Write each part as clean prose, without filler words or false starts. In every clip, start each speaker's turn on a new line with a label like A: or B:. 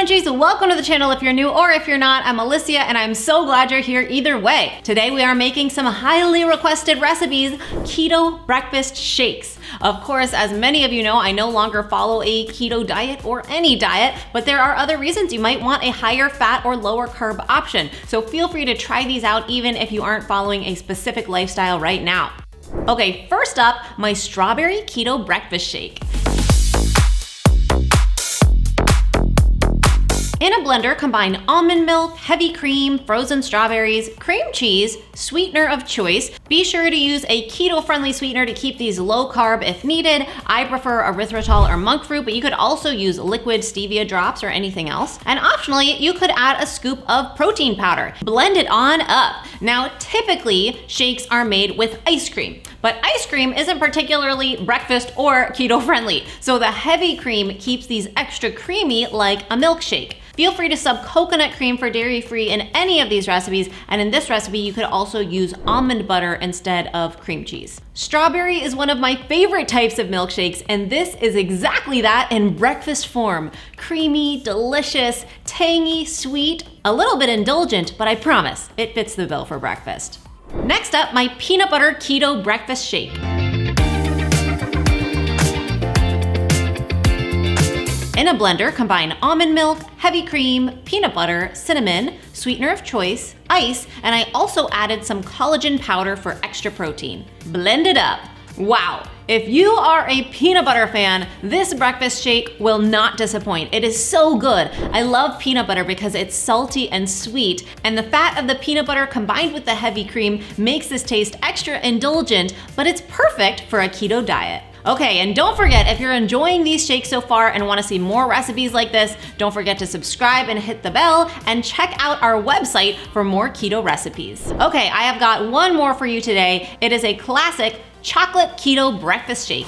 A: munchies, welcome to the channel if you're new or if you're not. I'm Alicia and I'm so glad you're here either way. Today we are making some highly requested recipes, keto breakfast shakes. Of course, as many of you know, I no longer follow a keto diet or any diet, but there are other reasons you might want a higher fat or lower carb option. So feel free to try these out even if you aren't following a specific lifestyle right now. Okay, first up, my strawberry keto breakfast shake. In a blender, combine almond milk, heavy cream, frozen strawberries, cream cheese, sweetener of choice. Be sure to use a keto-friendly sweetener to keep these low carb if needed. I prefer erythritol or monk fruit, but you could also use liquid stevia drops or anything else. And optionally, you could add a scoop of protein powder. Blend it on up. Now, typically, shakes are made with ice cream, but ice cream isn't particularly breakfast or keto-friendly, so the heavy cream keeps these extra creamy like a milkshake. Feel free to sub coconut cream for dairy-free in any of these recipes, and in this recipe, you could also use almond butter instead of cream cheese. Strawberry is one of my favorite types of milkshakes, and this is exactly that in breakfast form. Creamy, delicious, tangy, sweet, a little bit indulgent, but I promise it fits the bill for breakfast. Next up, my peanut butter keto breakfast shake. In a blender, combine almond milk, heavy cream, peanut butter, cinnamon, sweetener of choice, ice, and I also added some collagen powder for extra protein. Blend it up. Wow, if you are a peanut butter fan, this breakfast shake will not disappoint. It is so good. I love peanut butter because it's salty and sweet, and the fat of the peanut butter combined with the heavy cream makes this taste extra indulgent, but it's perfect for a keto diet. Okay, and don't forget, if you're enjoying these shakes so far and want to see more recipes like this, don't forget to subscribe and hit the bell and check out our website for more keto recipes. Okay, I have got one more for you today. It is a classic chocolate keto breakfast shake.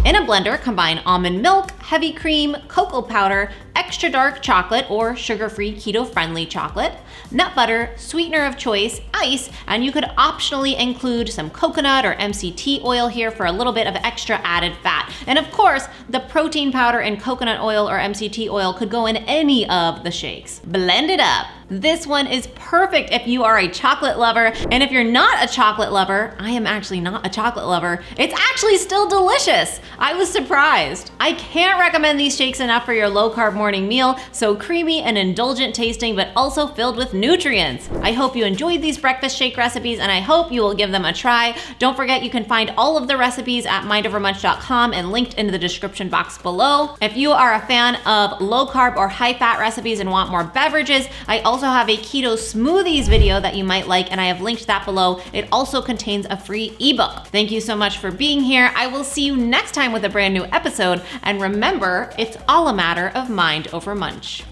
A: In a blender, combine almond milk, heavy cream, cocoa powder, extra dark chocolate or sugar-free keto-friendly chocolate, nut butter, sweetener of choice, ice, and you could optionally include some coconut or MCT oil here for a little bit of extra added fat. And of course, the protein powder and coconut oil or MCT oil could go in any of the shakes. Blend it up. This one is perfect if you are a chocolate lover, and if you're not a chocolate lover, I am actually not a chocolate lover, it's actually still delicious. I was surprised. I can't recommend these shakes enough for your low-carb morning meal, so creamy and indulgent tasting, but also filled with nutrients. I hope you enjoyed these breakfast shake recipes, and I hope you will give them a try. Don't forget you can find all of the recipes at mindovermunch.com and linked in the description box below. If you are a fan of low-carb or high-fat recipes and want more beverages, I also have a keto smoothies video that you might like, and I have linked that below. It also contains a free ebook. Thank you so much for being here. I will see you next time with a brand new episode, and remember, it's all a matter of mind over munch.